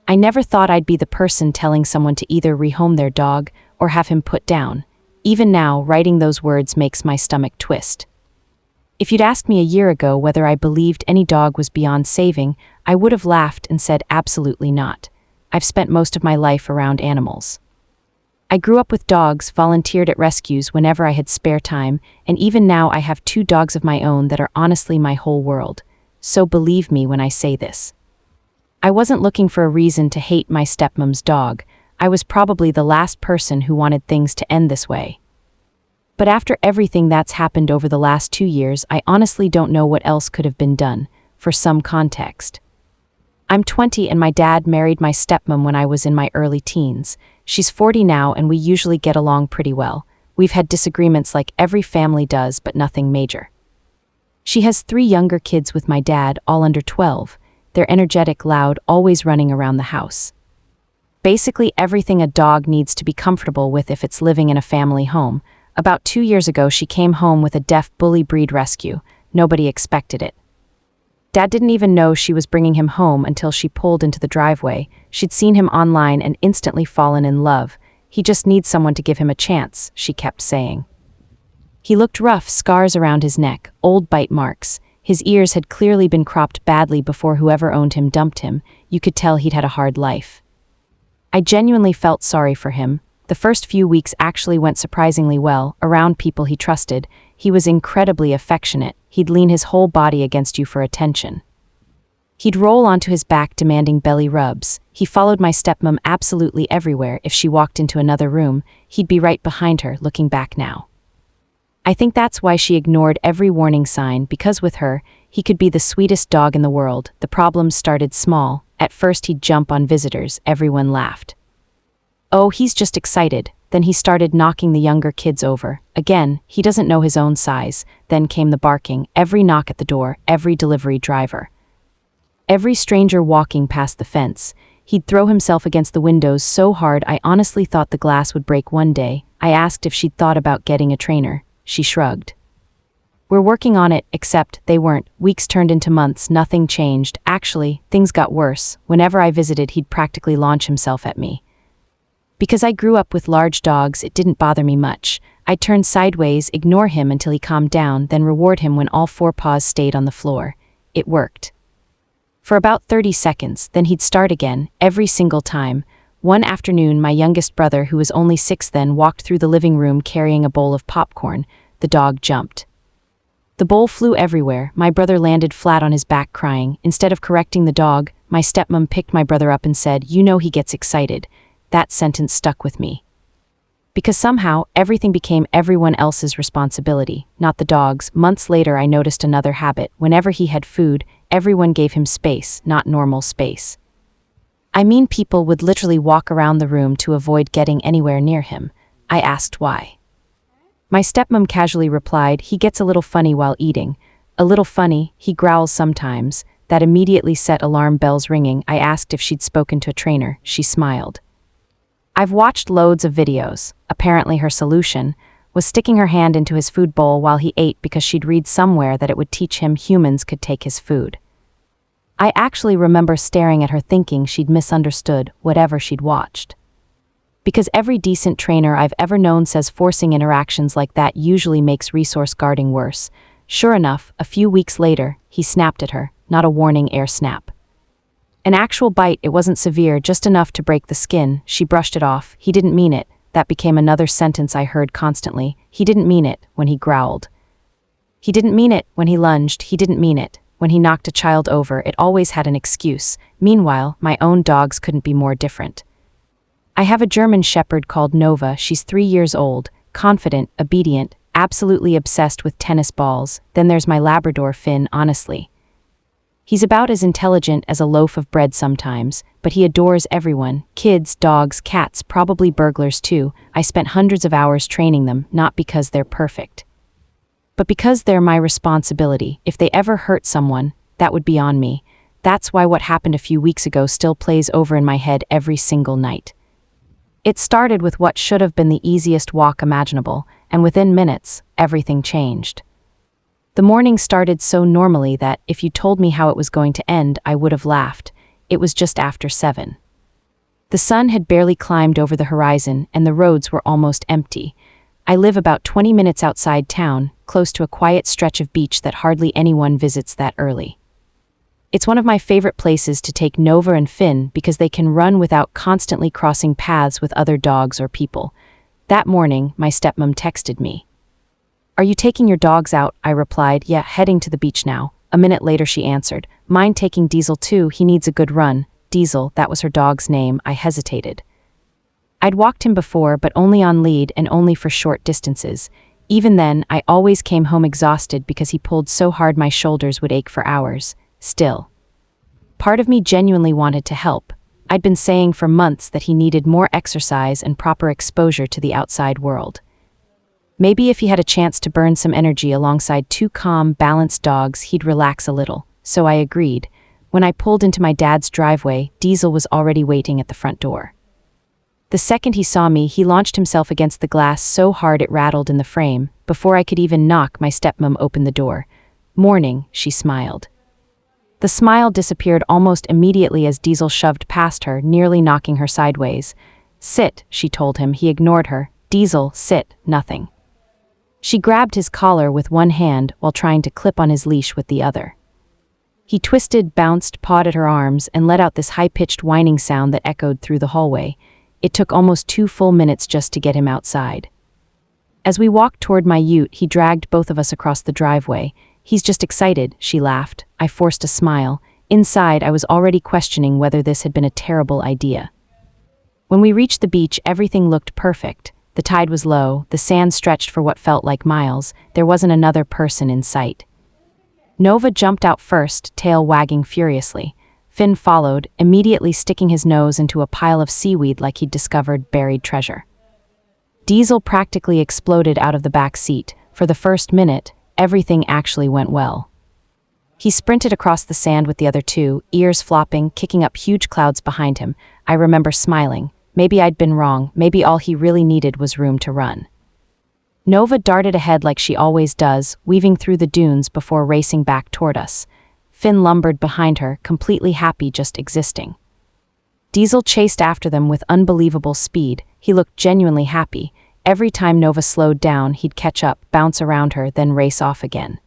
I never thought I'd be the person telling someone to either rehome their dog or have him put down. Even now, writing those words makes my stomach twist. If you'd asked me a year ago whether I believed any dog was beyond saving, I would have laughed and said absolutely not. I've spent most of my life around animals. I grew up with dogs, volunteered at rescues whenever I had spare time, and even now I have 2 dogs of my own that are honestly my whole world. So believe me when I say this. I wasn't looking for a reason to hate my stepmom's dog. I was probably the last person who wanted things to end this way. But after everything that's happened over the last 2 years, I honestly don't know what else could have been done. For some context, I'm 20 and my dad married my stepmom when I was in my early teens. She's 40 now and we usually get along pretty well. We've had disagreements like every family does, but nothing major. She has 3 younger kids with my dad, all under 12. They're energetic, loud, always running around the house. Basically everything a dog needs to be comfortable with if it's living in a family home. About 2 years ago, she came home with a deaf bully breed rescue. Nobody expected it. Dad didn't even know she was bringing him home until she pulled into the driveway. She'd seen him online and instantly fallen in love. He just needs someone to give him a chance, she kept saying. He looked rough, scars around his neck, old bite marks. His ears had clearly been cropped badly before whoever owned him dumped him. You could tell he'd had a hard life. I genuinely felt sorry for him. The first few weeks actually went surprisingly well, around people he trusted. He was incredibly affectionate. He'd lean his whole body against you for attention. He'd roll onto his back demanding belly rubs. He followed my stepmom absolutely everywhere. If she walked into another room, he'd be right behind her, looking back now. I think that's why she ignored every warning sign, because with her, he could be the sweetest dog in the world. The problems started small. At first he'd jump on visitors. Everyone laughed. Oh, he's just excited. Then he started knocking the younger kids over. Again, he doesn't know his own size. Then came the barking, every knock at the door, every delivery driver. Every stranger walking past the fence. He'd throw himself against the windows so hard I honestly thought the glass would break one day. I asked if she'd thought about getting a trainer. She shrugged. We're working on it, except they weren't. Weeks turned into months, nothing changed. Actually, things got worse. Whenever I visited, he'd practically launch himself at me. Because I grew up with large dogs, it didn't bother me much. I'd turn sideways, ignore him until he calmed down, then reward him when all 4 paws stayed on the floor. It worked. For about 30 seconds, then he'd start again, every single time. One afternoon, my youngest brother, who was only 6 then, walked through the living room carrying a bowl of popcorn. The dog jumped. The bowl flew everywhere. My brother landed flat on his back crying. Instead of correcting the dog, my stepmom picked my brother up and said, "You know he gets excited." That sentence stuck with me. Because somehow, everything became everyone else's responsibility, not the dog's. Months later, I noticed another habit. Whenever he had food, everyone gave him space, not normal space. I mean, people would literally walk around the room to avoid getting anywhere near him. I asked why. My stepmom casually replied, "He gets a little funny while eating." A little funny, he growls sometimes. That immediately set alarm bells ringing. I asked if she'd spoken to a trainer. She smiled. I've watched loads of videos. Apparently her solution was sticking her hand into his food bowl while he ate because she'd read somewhere that it would teach him humans could take his food. I actually remember staring at her thinking she'd misunderstood whatever she'd watched. Because every decent trainer I've ever known says forcing interactions like that usually makes resource guarding worse. Sure enough, a few weeks later, he snapped at her, not a warning air snap. An actual bite. It wasn't severe, just enough to break the skin. She brushed it off. He didn't mean it. That became another sentence I heard constantly. He didn't mean it when he growled. He didn't mean it when he lunged. He didn't mean it when he knocked a child over. It always had an excuse. Meanwhile, my own dogs couldn't be more different. I have a German shepherd called Nova. She's 3 years old, confident, obedient, absolutely obsessed with tennis balls. Then there's my Labrador Finn, honestly. He's about as intelligent as a loaf of bread sometimes, but he adores everyone. Kids, dogs, cats, probably burglars too. I spent hundreds of hours training them, not because they're perfect, but because they're my responsibility. If they ever hurt someone, that would be on me. That's why what happened a few weeks ago still plays over in my head every single night. It started with what should have been the easiest walk imaginable, and within minutes, everything changed. The morning started so normally that, if you told me how it was going to end, I would have laughed. It was just after 7. The sun had barely climbed over the horizon, and the roads were almost empty. I live about 20 minutes outside town, close to a quiet stretch of beach that hardly anyone visits that early. It's one of my favorite places to take Nova and Finn because they can run without constantly crossing paths with other dogs or people. That morning, my stepmom texted me. "Are you taking your dogs out?" I replied, "Yeah, heading to the beach now." A minute later she answered, "Mind taking Diesel too, he needs a good run." Diesel, that was her dog's name. I hesitated. I'd walked him before, but only on lead and only for short distances. Even then, I always came home exhausted because he pulled so hard my shoulders would ache for hours. Still, part of me genuinely wanted to help. I'd been saying for months that he needed more exercise and proper exposure to the outside world. Maybe if he had a chance to burn some energy alongside two calm, balanced dogs, he'd relax a little. So I agreed. When I pulled into my dad's driveway, Diesel was already waiting at the front door. The second he saw me, he launched himself against the glass so hard it rattled in the frame. Before I could even knock, my stepmom opened the door. "Morning," she smiled. The smile disappeared almost immediately as Diesel shoved past her, nearly knocking her sideways. "Sit," she told him. He ignored her. "Diesel, sit." Nothing. She grabbed his collar with one hand while trying to clip on his leash with the other. He twisted, bounced, pawed at her arms, and let out this high-pitched whining sound that echoed through the hallway. It took almost 2 full minutes just to get him outside. As we walked toward my ute, he dragged both of us across the driveway. "He's just excited," she laughed. I forced a smile. Inside, I was already questioning whether this had been a terrible idea. When we reached the beach, everything looked perfect. The tide was low, the sand stretched for what felt like miles. There wasn't another person in sight. Nova jumped out first, tail wagging furiously. Finn followed, immediately sticking his nose into a pile of seaweed like he'd discovered buried treasure. Diesel practically exploded out of the back seat. For the first minute, everything actually went well. He sprinted across the sand with the other two, ears flopping, kicking up huge clouds behind him. I remember smiling. Maybe I'd been wrong. Maybe all he really needed was room to run. Nova darted ahead like she always does, weaving through the dunes before racing back toward us. Finn lumbered behind her, completely happy just existing. Diesel chased after them with unbelievable speed. He looked genuinely happy. Every time Nova slowed down, he'd catch up, bounce around her, then race off again.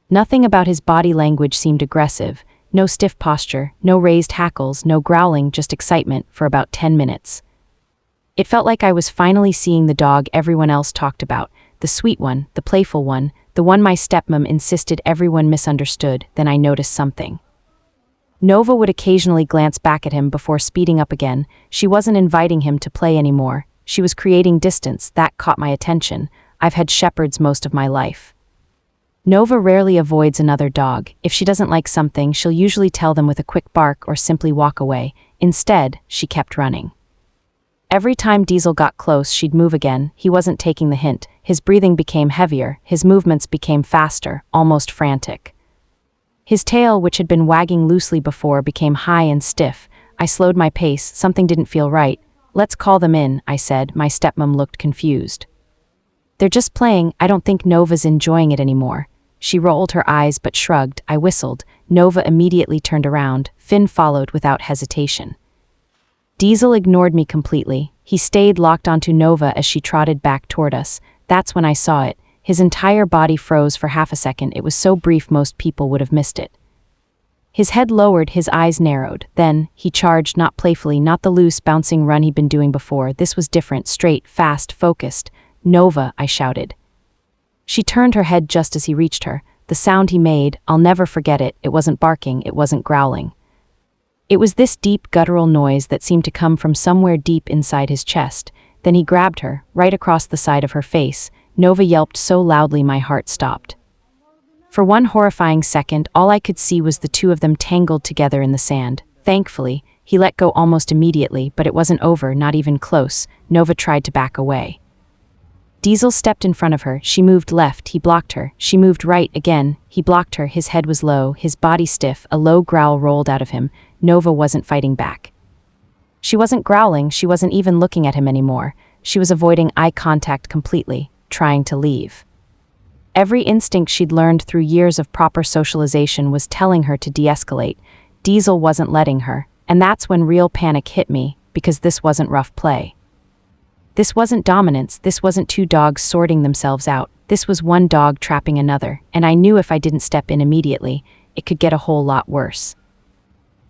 Nothing about his body language seemed aggressive. No stiff posture, no raised hackles, no growling, just excitement for about 10 minutes. It felt like I was finally seeing the dog everyone else talked about, the sweet one, the playful one, the one my stepmom insisted everyone misunderstood. Then I noticed something. Nova would occasionally glance back at him before speeding up again. She wasn't inviting him to play anymore. She was creating distance. That caught my attention. I've had shepherds most of my life. Nova rarely avoids another dog. If she doesn't like something, she'll usually tell them with a quick bark or simply walk away. Instead, she kept running. Every time Diesel got close, she'd move again. He wasn't taking the hint. His breathing became heavier. His movements became faster, almost frantic. His tail, which had been wagging loosely before, became high and stiff. I slowed my pace. Something didn't feel right. "Let's call them in," I said. My stepmom looked confused. "They're just playing. I don't think Nova's enjoying it anymore." She rolled her eyes but shrugged. I whistled. Nova immediately turned around. Finn followed without hesitation. Diesel ignored me completely. He stayed locked onto Nova as she trotted back toward us. That's when I saw it. His entire body froze for half a second. It was so brief most people would have missed it. His head lowered, his eyes narrowed. Then, he charged, not playfully, not the loose, bouncing run he'd been doing before. This was different, straight, fast, focused. "Nova," I shouted. She turned her head just as he reached her. The sound he made, I'll never forget it. It wasn't barking, it wasn't growling. It was this deep, guttural noise that seemed to come from somewhere deep inside his chest. Then he grabbed her, right across the side of her face. Nova yelped so loudly my heart stopped. For one horrifying second, all I could see was the two of them tangled together in the sand. Thankfully, he let go almost immediately, but it wasn't over, not even close. Nova tried to back away. Diesel stepped in front of her. She moved left, he blocked her. She moved right again, he blocked her. His head was low, his body stiff, a low growl rolled out of him. Nova wasn't fighting back. She wasn't growling, she wasn't even looking at him anymore. She was avoiding eye contact completely, trying to leave. Every instinct she'd learned through years of proper socialization was telling her to de-escalate. Diesel wasn't letting her, and that's when real panic hit me. because this wasn't rough play. This wasn't dominance, this wasn't two dogs sorting themselves out. This was one dog trapping another, and I knew if I didn't step in immediately, it could get a whole lot worse.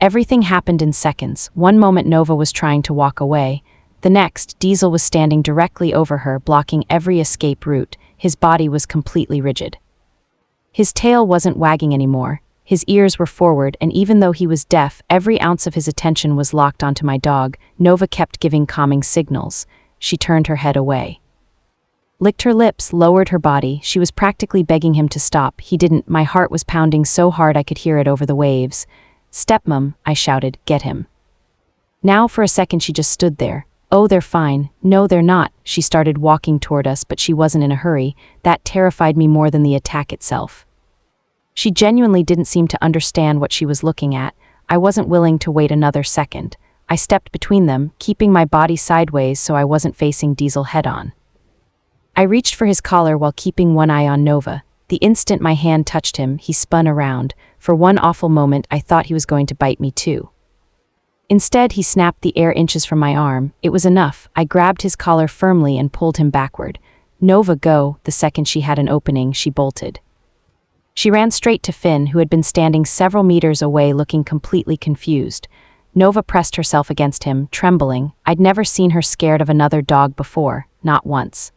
Everything happened in seconds. One moment Nova was trying to walk away. The next, Diesel was standing directly over her, blocking every escape route. His body was completely rigid. His tail wasn't wagging anymore. His ears were forward, and even though he was deaf, every ounce of his attention was locked onto my dog. Nova kept giving calming signals. She turned her head away. Licked her lips, lowered her body. She was practically begging him to stop. He didn't. My heart was pounding so hard I could hear it over the waves. "Stepmom," I shouted, "get him." Now for a second she just stood there. "Oh, they're fine." "No, they're not." She started walking toward us, but she wasn't in a hurry. That terrified me more than the attack itself. She genuinely didn't seem to understand what she was looking at. I wasn't willing to wait another second. I stepped between them, keeping my body sideways so I wasn't facing Diesel head-on. I reached for his collar while keeping one eye on Nova. The instant my hand touched him, he spun around. For one awful moment, I thought he was going to bite me too. Instead, he snapped the air inches from my arm. It was enough. I grabbed his collar firmly and pulled him backward. "Nova, go." The second she had an opening, she bolted. She ran straight to Finn, who had been standing several meters away looking completely confused. Nova pressed herself against him, trembling. I'd never seen her scared of another dog before, not once.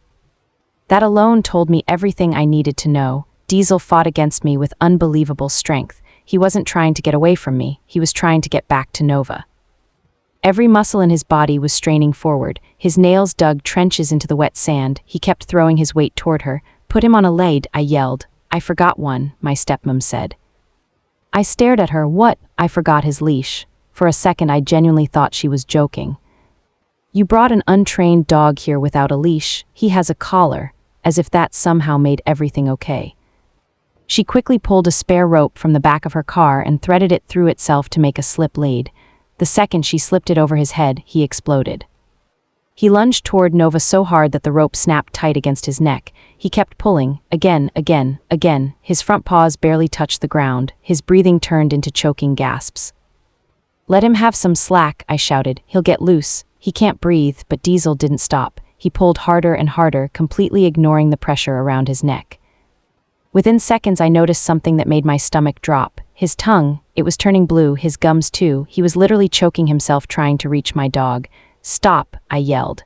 That alone told me everything I needed to know. Diesel fought against me with unbelievable strength. He wasn't trying to get away from me, he was trying to get back to Nova. Every muscle in his body was straining forward. His nails dug trenches into the wet sand. He kept throwing his weight toward her. "Put him on a lead," I yelled. "I forgot one," my stepmom said. I stared at her. "What?" "I forgot his leash." For a second I genuinely thought she was joking. "You brought an untrained dog here without a leash. He has a collar," as if that somehow made everything okay. She quickly pulled a spare rope from the back of her car and threaded it through itself to make a slip lead. The second she slipped it over his head, he exploded. He lunged toward Nova so hard that the rope snapped tight against his neck. He kept pulling, again. His front paws barely touched the ground. His breathing turned into choking gasps. "Let him have some slack," I shouted. "He'll get loose. He can't breathe." But Diesel didn't stop. He pulled harder and harder, completely ignoring the pressure around his neck. Within seconds I noticed something that made my stomach drop. His tongue, it was turning blue, his gums too. He was literally choking himself trying to reach my dog. "Stop," I yelled.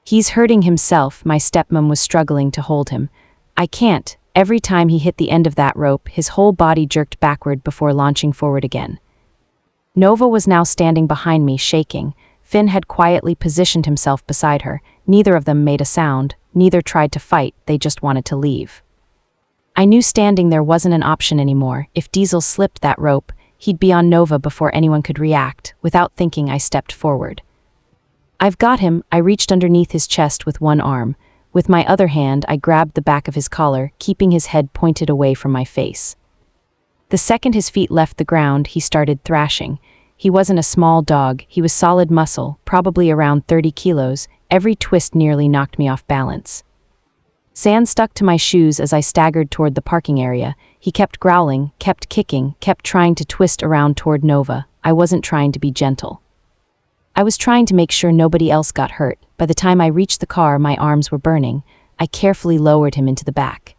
"He's hurting himself." My stepmom was struggling to hold him. "I can't." Every time he hit the end of that rope, his whole body jerked backward before launching forward again. Nova was now standing behind me, shaking. Finn had quietly positioned himself beside her. Neither of them made a sound, neither tried to fight, they just wanted to leave. I knew standing there wasn't an option anymore. If Diesel slipped that rope, he'd be on Nova before anyone could react. Without thinking, I stepped forward. "I've got him." I reached underneath his chest with one arm. With my other hand, I grabbed the back of his collar, keeping his head pointed away from my face. The second his feet left the ground, he started thrashing. He wasn't a small dog, he was solid muscle, probably around 30 kilos. Every twist nearly knocked me off balance. Sand stuck to my shoes as I staggered toward the parking area. He kept growling, kept kicking, kept trying to twist around toward Nova. I wasn't trying to be gentle. I was trying to make sure nobody else got hurt. By the time I reached the car, my arms were burning. I carefully lowered him into the back.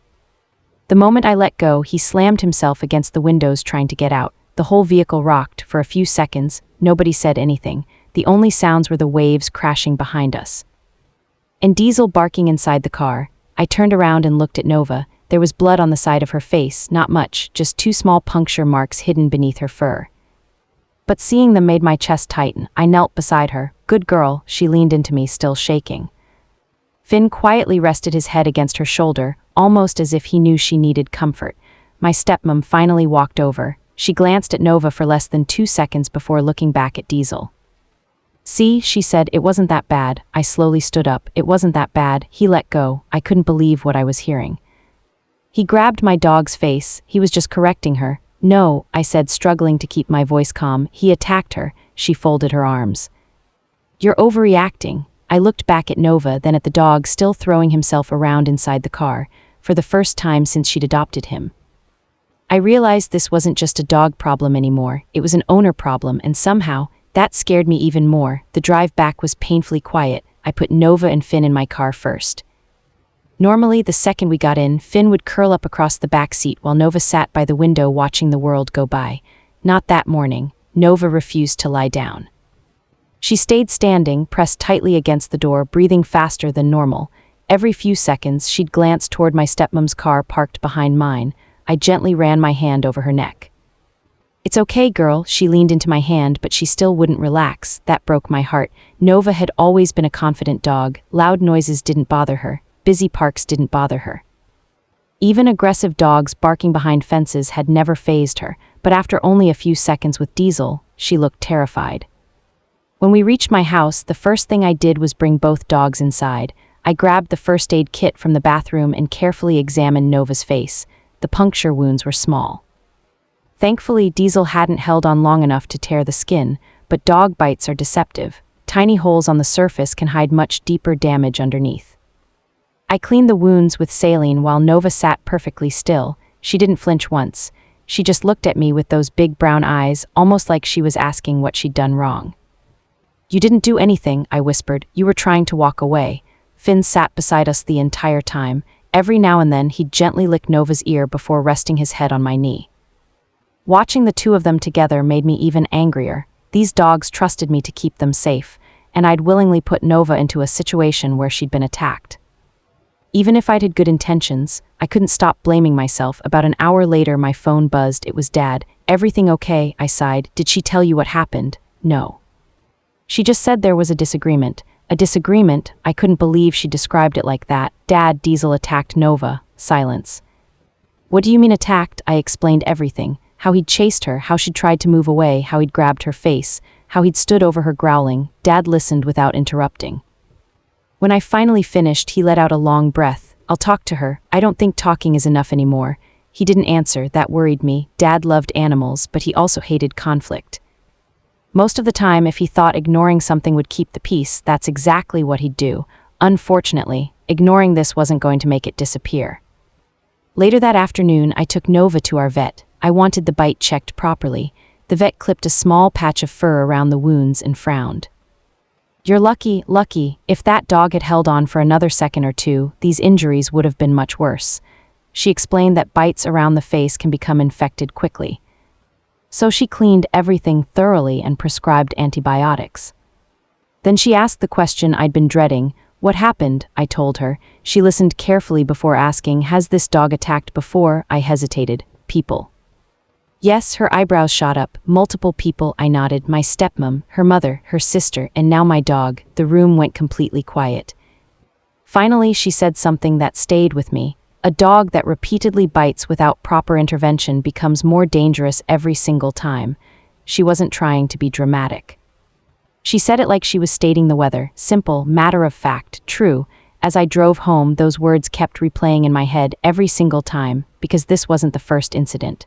The moment I let go, he slammed himself against the windows trying to get out. The whole vehicle rocked. For a few seconds, nobody said anything. The only sounds were the waves crashing behind us. And Diesel barking inside the car. I turned around and looked at Nova. There was blood on the side of her face, not much, just 2 small puncture marks hidden beneath her fur. But seeing them made my chest tighten. I knelt beside her. "Good girl," she leaned into me, still shaking. Finn quietly rested his head against her shoulder, almost as if he knew she needed comfort. My stepmom finally walked over. She glanced at Nova for less than 2 seconds before looking back at Diesel. "See," she said, "it wasn't that bad." I slowly stood up. "It wasn't that bad." He let go. I couldn't believe what I was hearing. He grabbed my dog's face. He was just correcting her. "No," I said, struggling to keep my voice calm. "He attacked her." She folded her arms. "You're overreacting." I looked back at Nova, then at the dog still throwing himself around inside the car, for the first time since she'd adopted him. I realized this wasn't just a dog problem anymore. It was an owner problem, and somehow, That scared me even more. The drive back was painfully quiet. I put Nova and Finn in my car first. Normally, the second we got in, Finn would curl up across the back seat while Nova sat by the window watching the world go by. Not that morning. Nova refused to lie down. She stayed standing, pressed tightly against the door, breathing faster than normal. Every few seconds, she'd glance toward my stepmom's car parked behind mine. I gently ran my hand over her neck. "It's okay, girl," she leaned into my hand, but she still wouldn't relax. That broke my heart. Nova had always been a confident dog. Loud noises didn't bother her. Busy parks didn't bother her. Even aggressive dogs barking behind fences had never fazed her, but after only a few seconds with Diesel, she looked terrified. When we reached my house, the first thing I did was bring both dogs inside. I grabbed the first aid kit from the bathroom and carefully examined Nova's face. The puncture wounds were small. Thankfully, Diesel hadn't held on long enough to tear the skin, but dog bites are deceptive. Tiny holes on the surface can hide much deeper damage underneath. I cleaned the wounds with saline while Nova sat perfectly still. She didn't flinch once. She just looked at me with those big brown eyes, almost like she was asking what she'd done wrong. "You didn't do anything," I whispered. "You were trying to walk away." Finn sat beside us the entire time. Every now and then, he'd gently lick Nova's ear before resting his head on my knee. Watching the two of them together made me even angrier. These dogs trusted me to keep them safe, and I'd willingly put Nova into a situation where she'd been attacked. Even if I'd had good intentions, I couldn't stop blaming myself. About an hour later, my phone buzzed. It was Dad. "Everything okay?" I sighed. "Did she tell you what happened?" "No. She just said there was a disagreement." "A disagreement?" I couldn't believe she described it like that. "Dad, Diesel attacked Nova." Silence. "What do you mean attacked?" I explained everything. How he'd chased her, how she'd tried to move away, how he'd grabbed her face, how he'd stood over her growling. Dad listened without interrupting. When I finally finished, he let out a long breath. "I'll talk to her. I don't think talking is enough anymore." He didn't answer. That worried me. Dad loved animals, but he also hated conflict. Most of the time, if he thought ignoring something would keep the peace, that's exactly what he'd do. Unfortunately, ignoring this wasn't going to make it disappear. Later that afternoon, I took Nova to our vet. I wanted the bite checked properly. The vet clipped a small patch of fur around the wounds and frowned. "You're lucky. If that dog had held on for another second or two, these injuries would have been much worse." She explained that bites around the face can become infected quickly. So she cleaned everything thoroughly and prescribed antibiotics. Then she asked the question I'd been dreading. "What happened?" I told her. She listened carefully before asking, "Has this dog attacked before?" I hesitated. "People." "Yes," her eyebrows shot up. "Multiple people," I nodded. "My stepmom, her mother, her sister, and now my dog." The room went completely quiet. Finally, she said something that stayed with me. "A dog that repeatedly bites without proper intervention becomes more dangerous every single time." She wasn't trying to be dramatic. She said it like she was stating the weather. Simple, matter of fact, true. As I drove home, those words kept replaying in my head every single time, because this wasn't the first incident.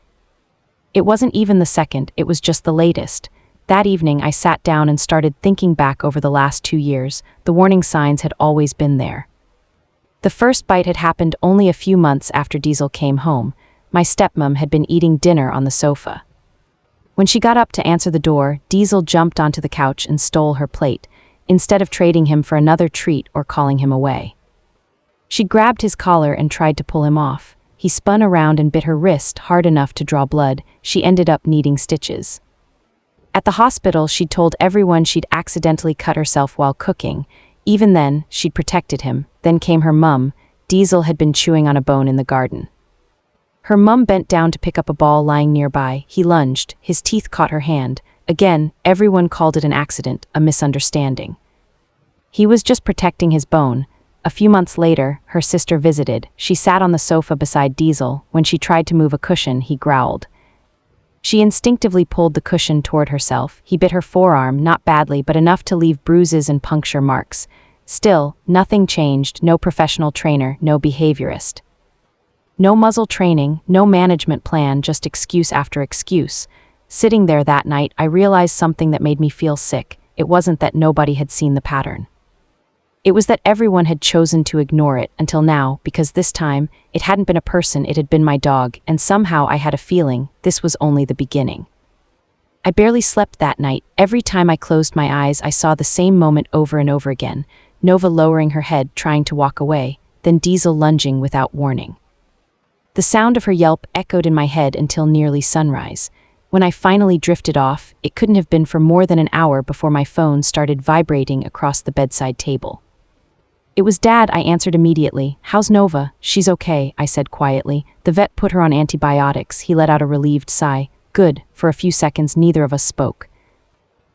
It wasn't even the second, it was just the latest. That evening, I sat down and started thinking back over the last 2 years. The warning signs had always been there. The first bite had happened only a few months after Diesel came home. My stepmom had been eating dinner on the sofa. When she got up to answer the door, Diesel jumped onto the couch and stole her plate, instead of trading him for another treat or calling him away. She grabbed his collar and tried to pull him off. He spun around and bit her wrist hard enough to draw blood. She ended up needing stitches. At the hospital, she'd told everyone she'd accidentally cut herself while cooking. Even then, she'd protected him. Then came her mum. Diesel had been chewing on a bone in the garden. Her mum bent down to pick up a ball lying nearby. He lunged. His teeth caught her hand. Again, everyone called it an accident, a misunderstanding. He was just protecting his bone. A few months later, her sister visited. She sat on the sofa beside Diesel. When she tried to move a cushion, he growled. She instinctively pulled the cushion toward herself. He bit her forearm, not badly, but enough to leave bruises and puncture marks. Still, nothing changed. No professional trainer, no behaviorist. No muzzle training, no management plan, just excuse after excuse. Sitting there that night, I realized something that made me feel sick. It wasn't that nobody had seen the pattern. It was that everyone had chosen to ignore it until now, because this time, it hadn't been a person, it had been my dog, and somehow I had a feeling this was only the beginning. I barely slept that night. Every time I closed my eyes, I saw the same moment over and over again. Nova lowering her head, trying to walk away, then Diesel lunging without warning. The sound of her yelp echoed in my head until nearly sunrise. When I finally drifted off, it couldn't have been for more than an hour before my phone started vibrating across the bedside table. It was Dad, I answered immediately. How's Nova? She's okay, I said quietly. The vet put her on antibiotics. He let out a relieved sigh. Good. For a few seconds, neither of us spoke.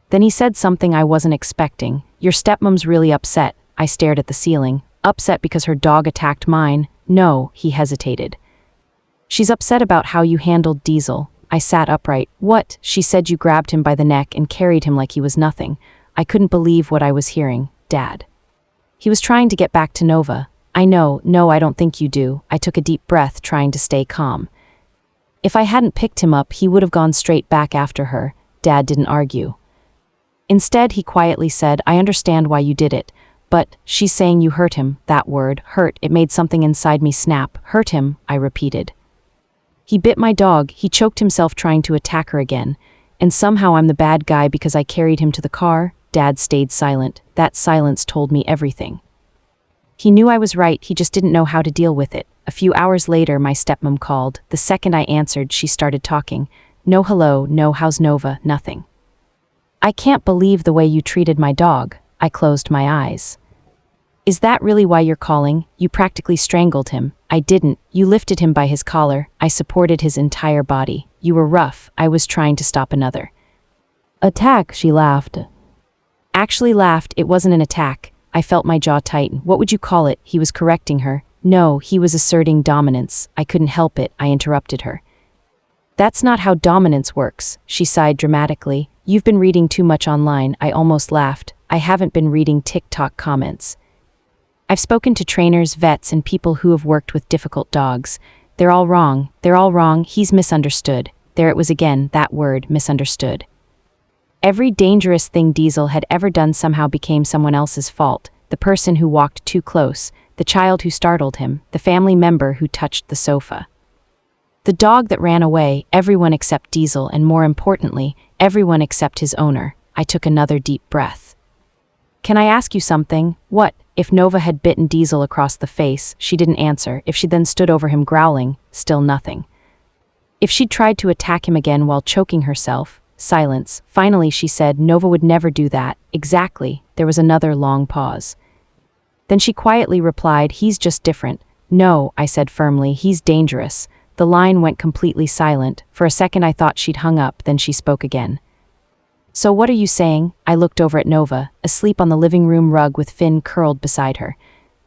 Then he said something I wasn't expecting. Your stepmom's really upset. I stared at the ceiling. Upset because her dog attacked mine? No, he hesitated. She's upset about how you handled Diesel. I sat upright. What? She said you grabbed him by the neck and carried him like he was nothing. I couldn't believe what I was hearing. Dad. He was trying to get back to Nova. I know, no, I don't think you do. I took a deep breath, trying to stay calm. If I hadn't picked him up, he would have gone straight back after her. Dad didn't argue. Instead, he quietly said, I understand why you did it, but she's saying you hurt him. That word, hurt, it made something inside me snap. Hurt him, I repeated. He bit my dog. He choked himself trying to attack her again. And somehow I'm the bad guy because I carried him to the car? Dad stayed silent. That silence told me everything. He knew I was right, he just didn't know how to deal with it. A few hours later, my stepmom called. The second I answered, she started talking. No hello, no how's Nova, nothing. I can't believe the way you treated my dog. I closed my eyes. Is that really why you're calling? You practically strangled him. I didn't. You lifted him by his collar. I supported his entire body. You were rough. I was trying to stop another attack, she laughed. Actually laughed, it wasn't an attack. I felt my jaw tighten. What would you call it? He was correcting her. No, he was asserting dominance. I couldn't help it, I interrupted her. That's not how dominance works, she sighed dramatically. You've been reading too much online. I almost laughed. I haven't been reading TikTok comments. I've spoken to trainers, vets, and people who have worked with difficult dogs. They're all wrong. They're all wrong. He's misunderstood. There it was again, that word, misunderstood. Every dangerous thing Diesel had ever done somehow became someone else's fault. The person who walked too close, the child who startled him, the family member who touched the sofa. The dog that ran away, everyone except Diesel, and more importantly, everyone except his owner. I took another deep breath. Can I ask you something? What? If Nova had bitten Diesel across the face, she didn't answer. If she then stood over him growling, still nothing. If she'd tried to attack him again while choking herself, silence. Finally, she said, Nova would never do that. Exactly. There was another long pause. Then she quietly replied, he's just different. No, I said firmly, he's dangerous. The line went completely silent. For a second I thought she'd hung up, then she spoke again. So what are you saying? I looked over at Nova, asleep on the living room rug with Finn curled beside her.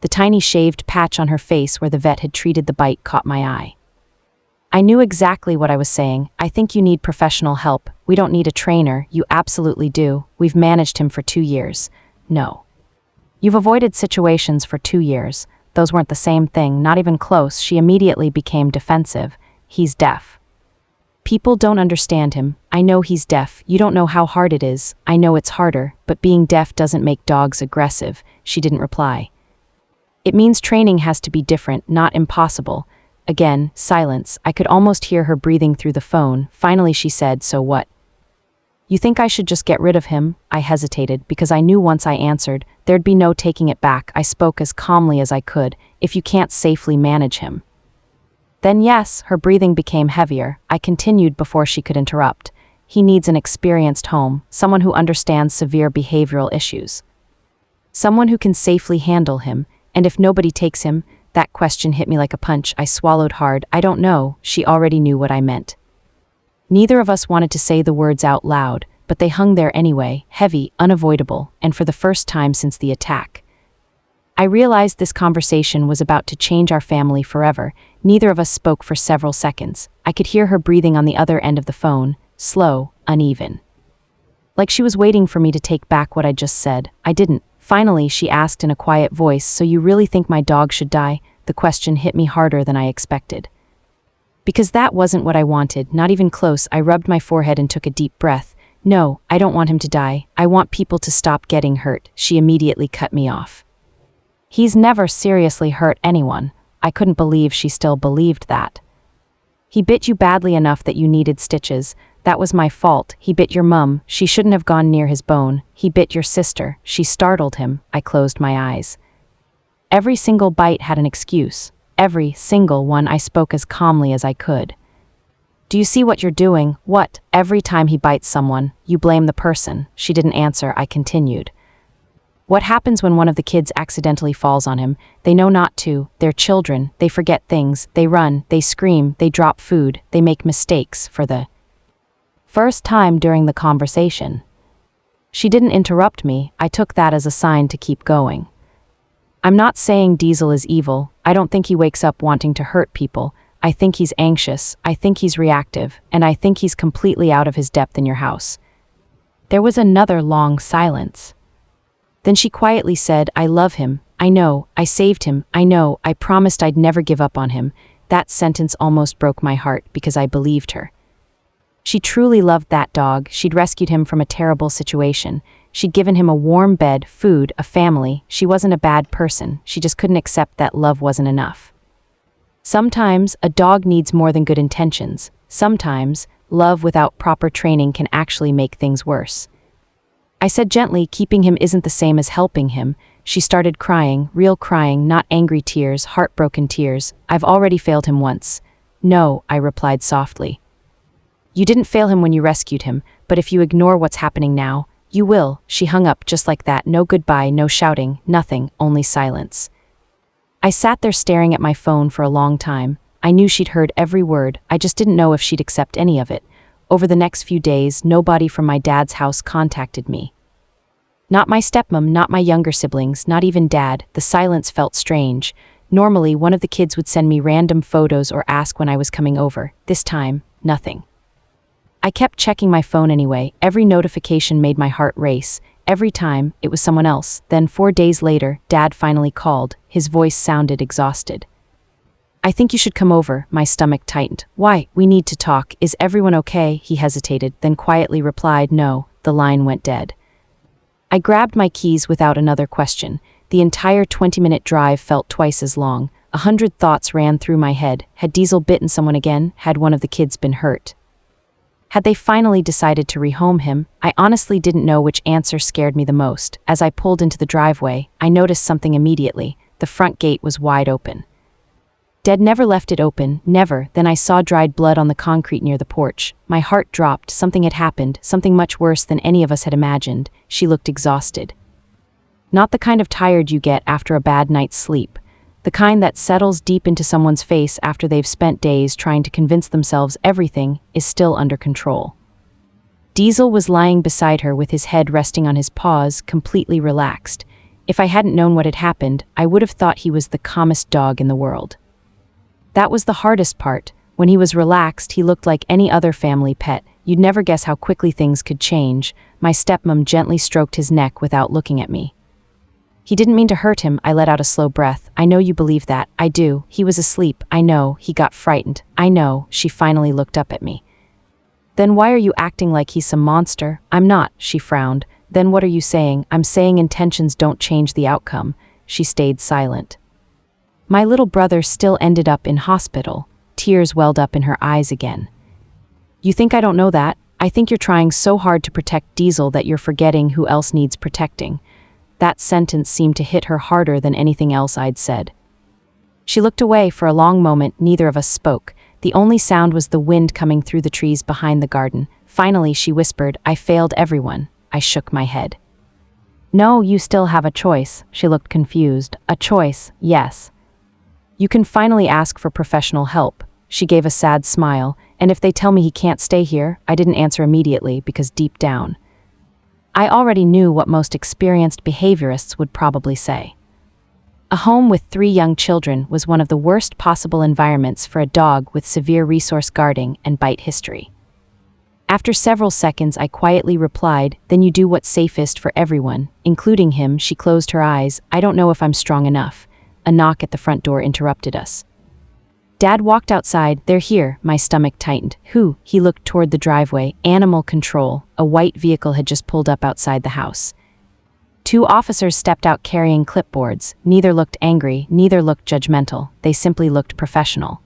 The tiny shaved patch on her face where the vet had treated the bite caught my eye. I knew exactly what I was saying. I think you need professional help. We don't need a trainer. You absolutely do. We've managed him for 2 years. No. You've avoided situations for 2 years. Those weren't the same thing, not even close. She immediately became defensive. He's deaf. People don't understand him. I know he's deaf. You don't know how hard it is. I know it's harder, but being deaf doesn't make dogs aggressive. She didn't reply. It means training has to be different, not impossible. Again, silence. I could almost hear her breathing through the phone. Finally she said, so what? You think I should just get rid of him? I hesitated, because I knew once I answered, there'd be no taking it back. I spoke as calmly as I could. If you can't safely manage him. Then yes, her breathing became heavier. I continued before she could interrupt. He needs an experienced home, someone who understands severe behavioral issues. Someone who can safely handle him, and if nobody takes him, that question hit me like a punch. I swallowed hard. I don't know. She already knew what I meant. Neither of us wanted to say the words out loud, but they hung there anyway, heavy, unavoidable, and for the first time since the attack. I realized this conversation was about to change our family forever. Neither of us spoke for several seconds. I could hear her breathing on the other end of the phone, slow, uneven. Like she was waiting for me to take back what I just said. I didn't. Finally, she asked in a quiet voice, so you really think my dog should die? The question hit me harder than I expected. Because that wasn't what I wanted, not even close. I rubbed my forehead and took a deep breath. No, I don't want him to die. I want people to stop getting hurt. She immediately cut me off. He's never seriously hurt anyone. I couldn't believe she still believed that. He bit you badly enough that you needed stitches. That was my fault. He bit your mum. She shouldn't have gone near his bone. He bit your sister. She startled him. I closed my eyes. Every single bite had an excuse. Every single one. I spoke as calmly as I could. Do you see what you're doing? What? Every time he bites someone, you blame the person. She didn't answer. I continued. What happens when one of the kids accidentally falls on him? They know not to. They're children. They forget things. They run. They scream. They drop food. They make mistakes for the first time during the conversation. She didn't interrupt me. I took that as a sign to keep going. I'm not saying Diesel is evil. I don't think he wakes up wanting to hurt people. I think he's anxious. I think he's reactive. And I think he's completely out of his depth in your house. There was another long silence. Then she quietly said, I love him. I know. I saved him. I know. I promised I'd never give up on him. That sentence almost broke my heart because I believed her. She truly loved that dog. She'd rescued him from a terrible situation. She'd given him a warm bed, food, a family. She wasn't a bad person. She just couldn't accept that love wasn't enough. Sometimes a dog needs more than good intentions. Sometimes love without proper training can actually make things worse. I said gently, keeping him isn't the same as helping him. She started crying, real crying, not angry tears, heartbroken tears. I've already failed him once. No, I replied softly. You didn't fail him when you rescued him, but if you ignore what's happening now, you will. She hung up just like that, no goodbye, no shouting, nothing, only silence. I sat there staring at my phone for a long time. I knew she'd heard every word, I just didn't know if she'd accept any of it. Over the next few days, nobody from my dad's house contacted me. Not my stepmom, not my younger siblings, not even Dad. The silence felt strange. Normally, one of the kids would send me random photos or ask when I was coming over. This time, nothing. I kept checking my phone anyway. Every notification made my heart race. Every time, it was someone else. Then 4 days later, Dad finally called. His voice sounded exhausted. I think you should come over. My stomach tightened. Why? We need to talk. Is everyone okay? He hesitated, then quietly replied, no. The line went dead. I grabbed my keys without another question. The entire 20-minute drive felt twice as long. 100 thoughts ran through my head. Had Diesel bitten someone again? Had one of the kids been hurt? Had they finally decided to rehome him? I honestly didn't know which answer scared me the most. As I pulled into the driveway, I noticed something immediately. The front gate was wide open. Dad never left it open, never. Then I saw dried blood on the concrete near the porch. My heart dropped. Something had happened, something much worse than any of us had imagined. She looked exhausted. Not the kind of tired you get after a bad night's sleep. The kind that settles deep into someone's face after they've spent days trying to convince themselves everything is still under control. Diesel was lying beside her with his head resting on his paws, completely relaxed. If I hadn't known what had happened, I would have thought he was the calmest dog in the world. That was the hardest part. When he was relaxed, he looked like any other family pet. You'd never guess how quickly things could change. My stepmom gently stroked his neck without looking at me. He didn't mean to hurt him. I let out a slow breath. I know you believe that. I do. He was asleep. I know. He got frightened. I know. She finally looked up at me. Then why are you acting like he's some monster? I'm not, she frowned. Then what are you saying? I'm saying intentions don't change the outcome. She stayed silent. My little brother still ended up in hospital. Tears welled up in her eyes again. You think I don't know that? I think you're trying so hard to protect Diesel that you're forgetting who else needs protecting. That sentence seemed to hit her harder than anything else I'd said. She looked away for a long moment. Neither of us spoke. The only sound was the wind coming through the trees behind the garden. Finally, she whispered, I failed everyone. I shook my head. No, you still have a choice. She looked confused. A choice, yes. You can finally ask for professional help. She gave a sad smile. And if they tell me he can't stay here? I didn't answer immediately because deep down, I already knew what most experienced behaviorists would probably say. A home with 3 young children was one of the worst possible environments for a dog with severe resource guarding and bite history. After several seconds, I quietly replied, then you do what's safest for everyone, including him. She closed her eyes. I don't know if I'm strong enough. A knock at the front door interrupted us. Dad walked outside. They're here. My stomach tightened. Who? He looked toward the driveway. Animal control. A white vehicle had just pulled up outside the house. 2 officers stepped out carrying clipboards. Neither looked angry, neither looked judgmental. They simply looked professional.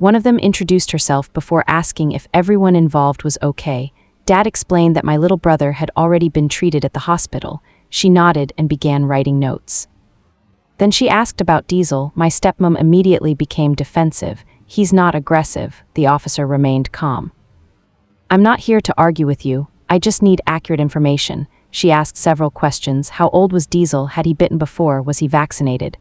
One of them introduced herself before asking if everyone involved was okay. Dad explained that my little brother had already been treated at the hospital. She nodded and began writing notes. Then she asked about Diesel. My stepmom immediately became defensive. He's not aggressive. The officer remained calm. I'm not here to argue with you. I just need accurate information. She asked several questions. How old was Diesel? Had he bitten before? Was he vaccinated?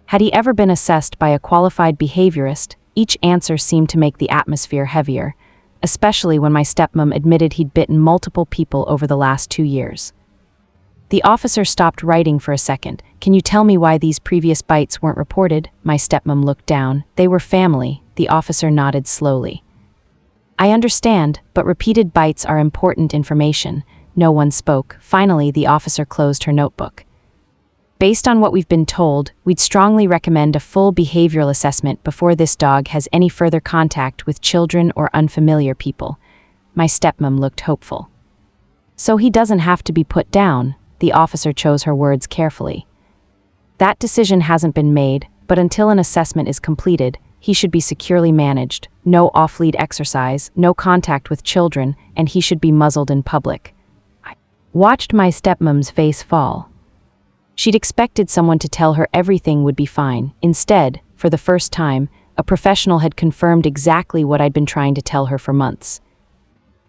Had he ever been assessed by a qualified behaviorist? Each answer seemed to make the atmosphere heavier, especially when my stepmom admitted he'd bitten multiple people over the last 2 years. The officer stopped writing for a second. Can you tell me why these previous bites weren't reported? My stepmom looked down. They were family. The officer nodded slowly. I understand, but repeated bites are important information. No one spoke. Finally, the officer closed her notebook. Based on what we've been told, we'd strongly recommend a full behavioral assessment before this dog has any further contact with children or unfamiliar people. My stepmom looked hopeful. So he doesn't have to be put down. The officer chose her words carefully. That decision hasn't been made, but until an assessment is completed, he should be securely managed, no off-lead exercise, no contact with children, and he should be muzzled in public. I watched my stepmom's face fall. She'd expected someone to tell her everything would be fine. Instead, for the first time, a professional had confirmed exactly what I'd been trying to tell her for months.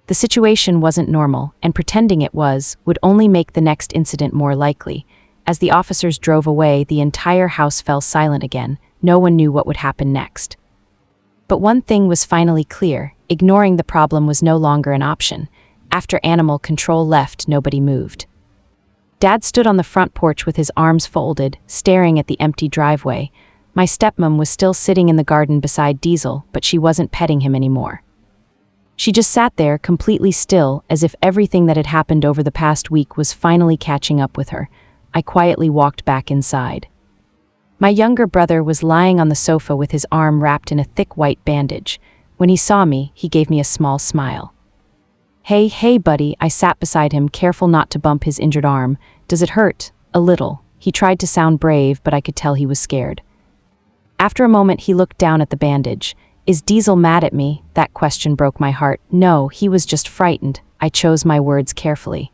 The situation wasn't normal, and pretending it was would only make the next incident more likely. As the officers drove away, the entire house fell silent again. No one knew what would happen next. But one thing was finally clear: ignoring the problem was no longer an option. After animal control left, nobody moved. Dad stood on the front porch with his arms folded, staring at the empty driveway. My stepmom was still sitting in the garden beside Diesel, but she wasn't petting him anymore. She just sat there, completely still, as if everything that had happened over the past week was finally catching up with her. I quietly walked back inside. My younger brother was lying on the sofa with his arm wrapped in a thick white bandage. When he saw me, he gave me a small smile. Hey, buddy, I sat beside him, careful not to bump his injured arm. Does it hurt? A little. He tried to sound brave, but I could tell he was scared. After a moment, he looked down at the bandage. Is Diesel mad at me? That question broke my heart. No, he was just frightened. I chose my words carefully.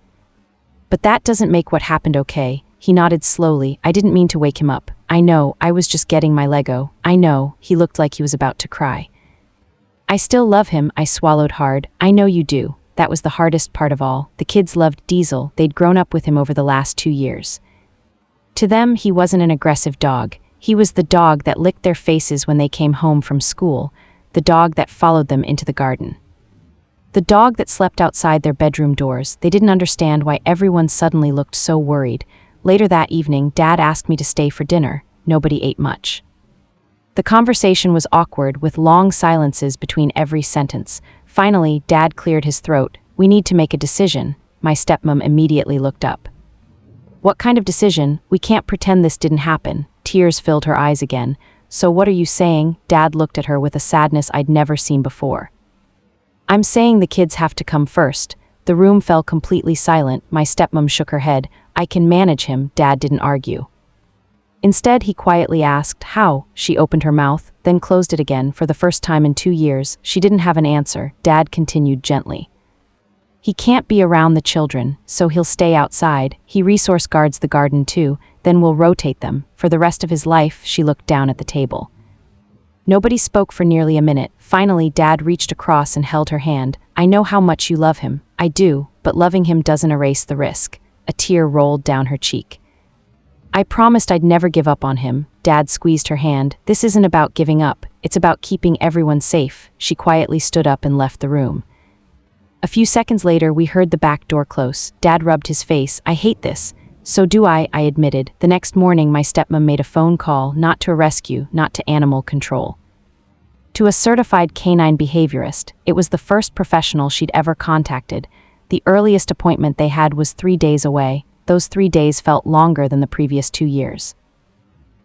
But that doesn't make what happened okay. He nodded slowly. I didn't mean to wake him up. I know, I was just getting my Lego. I know. He looked like he was about to cry. I still love him. I swallowed hard. I know you do. That was the hardest part of all. The kids loved Diesel. They'd grown up with him over the last 2 years. To them, he wasn't an aggressive dog. He was the dog that licked their faces when they came home from school, the dog that followed them into the garden. The dog that slept outside their bedroom doors. They didn't understand why everyone suddenly looked so worried. Later that evening, Dad asked me to stay for dinner. Nobody ate much. The conversation was awkward, with long silences between every sentence. Finally, Dad cleared his throat. We need to make a decision. My stepmom immediately looked up. What kind of decision? We can't pretend this didn't happen. Tears filled her eyes again. So what are you saying? Dad looked at her with a sadness I'd never seen before. I'm saying the kids have to come first. The room fell completely silent. My stepmom shook her head. I can manage him. Dad didn't argue. Instead, he quietly asked, how? She opened her mouth, then closed it again. For the first time in 2 years, she didn't have an answer. Dad continued gently. He can't be around the children, so he'll stay outside. He resource guards the garden too, then we'll rotate them. For the rest of his life, she looked down at the table. Nobody spoke for nearly a minute. Finally, Dad reached across and held her hand. I know how much you love him. I do, but loving him doesn't erase the risk. A tear rolled down her cheek. I promised I'd never give up on him. Dad squeezed her hand. This isn't about giving up. It's about keeping everyone safe. She quietly stood up and left the room. A few seconds later, we heard the back door close. Dad rubbed his face. I hate this. So do I admitted. The next morning, my stepmom made a phone call, not to a rescue, not to animal control. To a certified canine behaviorist. It was the first professional she'd ever contacted. The earliest appointment they had was 3 days away. Those 3 days felt longer than the previous 2 years.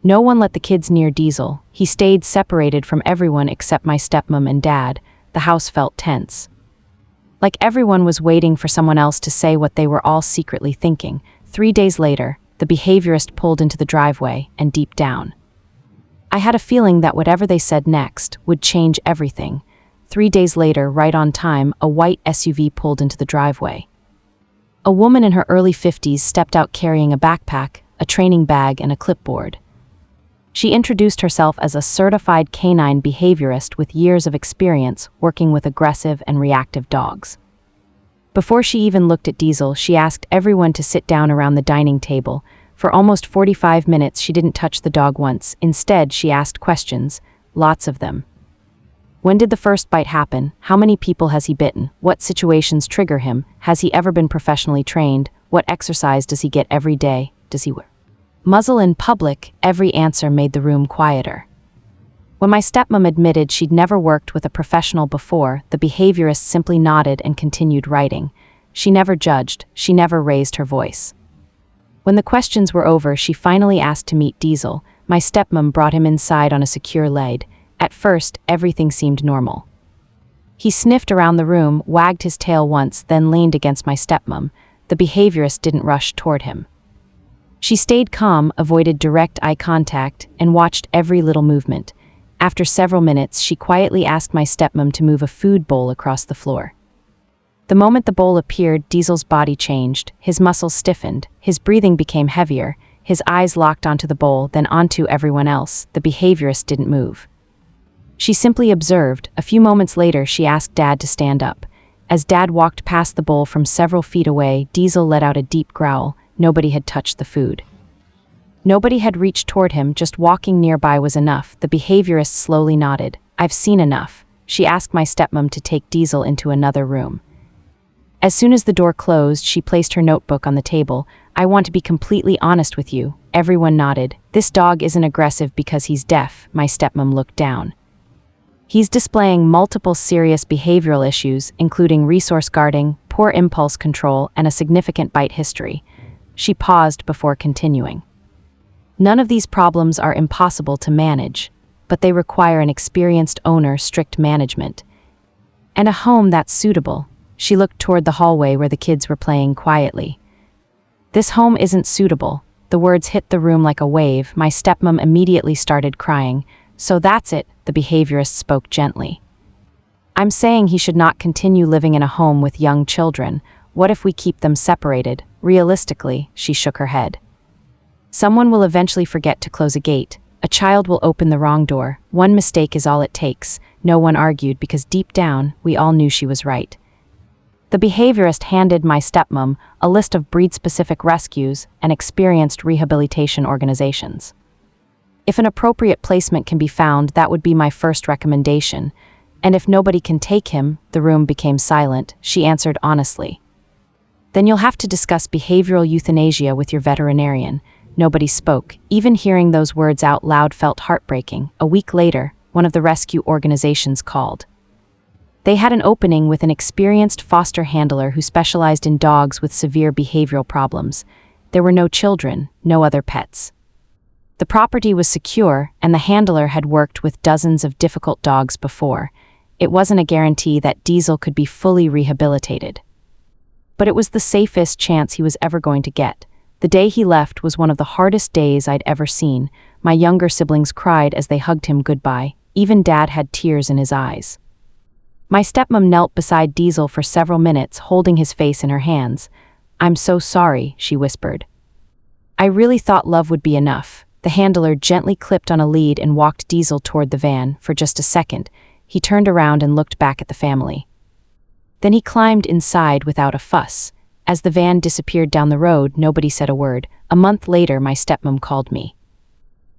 No one let the kids near Diesel. He stayed separated from everyone except my stepmom and Dad. The house felt tense. Like everyone was waiting for someone else to say what they were all secretly thinking. 3 days later, the behaviorist pulled into the driveway and deep down. I had a feeling that whatever they said next would change everything. 3 days later, right on time, a white SUV pulled into the driveway. A woman in her early 50s stepped out carrying a backpack, a training bag, and a clipboard. She introduced herself as a certified canine behaviorist with years of experience working with aggressive and reactive dogs. Before she even looked at Diesel, she asked everyone to sit down around the dining table. For almost 45 minutes, she didn't touch the dog once. Instead, she asked questions, lots of them. When did the first bite happen? How many people has he bitten? What situations trigger him? Has he ever been professionally trained? What exercise does he get every day? Does he wear muzzle in public? Every answer made the room quieter. When my stepmom admitted she'd never worked with a professional before, the behaviorist simply nodded and continued writing. She never judged, she never raised her voice. When the questions were over, she finally asked to meet Diesel. My stepmom brought him inside on a secure lead. At first, everything seemed normal. He sniffed around the room, wagged his tail once, then leaned against my stepmom. The behaviorist didn't rush toward him. She stayed calm, avoided direct eye contact, and watched every little movement. After several minutes, she quietly asked my stepmom to move a food bowl across the floor. The moment the bowl appeared, Diesel's body changed, his muscles stiffened, his breathing became heavier, his eyes locked onto the bowl, then onto everyone else. The behaviorist didn't move. She simply observed. A few moments later, she asked Dad to stand up. As Dad walked past the bowl from several feet away, Diesel let out a deep growl. Nobody had touched the food. Nobody had reached toward him, just walking nearby was enough. The behaviorist slowly nodded. I've seen enough. She asked my stepmom to take Diesel into another room. As soon as the door closed, she placed her notebook on the table. I want to be completely honest with you. Everyone nodded. This dog isn't aggressive because he's deaf. My stepmom looked down. He's displaying multiple serious behavioral issues, including resource guarding, poor impulse control, and a significant bite history. She paused before continuing. None of these problems are impossible to manage, but they require an experienced owner, strict management, and a home that's suitable. She looked toward the hallway where the kids were playing quietly. This home isn't suitable. The words hit the room like a wave. My stepmom immediately started crying. So that's it, the behaviorist spoke gently. I'm saying he should not continue living in a home with young children. What if we keep them separated? Realistically, she shook her head. Someone will eventually forget to close a gate. A child will open the wrong door. One mistake is all it takes. No one argued because deep down, we all knew she was right. The behaviorist handed my stepmom a list of breed-specific rescues and experienced rehabilitation organizations. If an appropriate placement can be found, that would be my first recommendation. And if nobody can take him, the room became silent. She answered honestly. Then you'll have to discuss behavioral euthanasia with your veterinarian. Nobody spoke. Even hearing those words out loud felt heartbreaking. A week later, one of the rescue organizations called. They had an opening with an experienced foster handler who specialized in dogs with severe behavioral problems. There were no children, no other pets. The property was secure, and the handler had worked with dozens of difficult dogs before. It wasn't a guarantee that Diesel could be fully rehabilitated. But it was the safest chance he was ever going to get. The day he left was one of the hardest days I'd ever seen. My younger siblings cried as they hugged him goodbye. Even Dad had tears in his eyes. My stepmom knelt beside Diesel for several minutes, holding his face in her hands. I'm so sorry, she whispered. I really thought love would be enough. The handler gently clipped on a lead and walked Diesel toward the van. For just a second, he turned around and looked back at the family. Then he climbed inside without a fuss. As the van disappeared down the road, nobody said a word. A month later, my stepmom called me.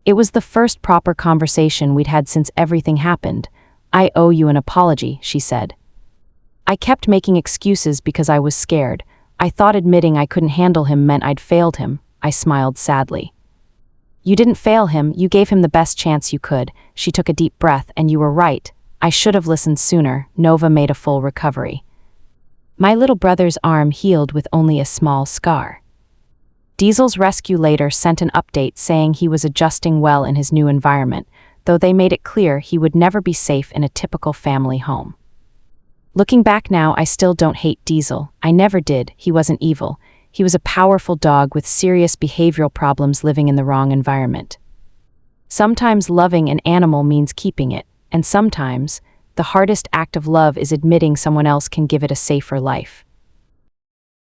It was the first proper conversation we'd had since everything happened. I owe you an apology, she said. I kept making excuses because I was scared. I thought admitting I couldn't handle him meant I'd failed him. I smiled sadly. You didn't fail him, you gave him the best chance you could. She took a deep breath, and you were right. I should have listened sooner. Nova made a full recovery. My little brother's arm healed with only a small scar. Diesel's rescue later sent an update saying he was adjusting well in his new environment, though they made it clear he would never be safe in a typical family home. Looking back now, I still don't hate Diesel. I never did. He wasn't evil. He was a powerful dog with serious behavioral problems living in the wrong environment. Sometimes loving an animal means keeping it, and sometimes the hardest act of love is admitting someone else can give it a safer life.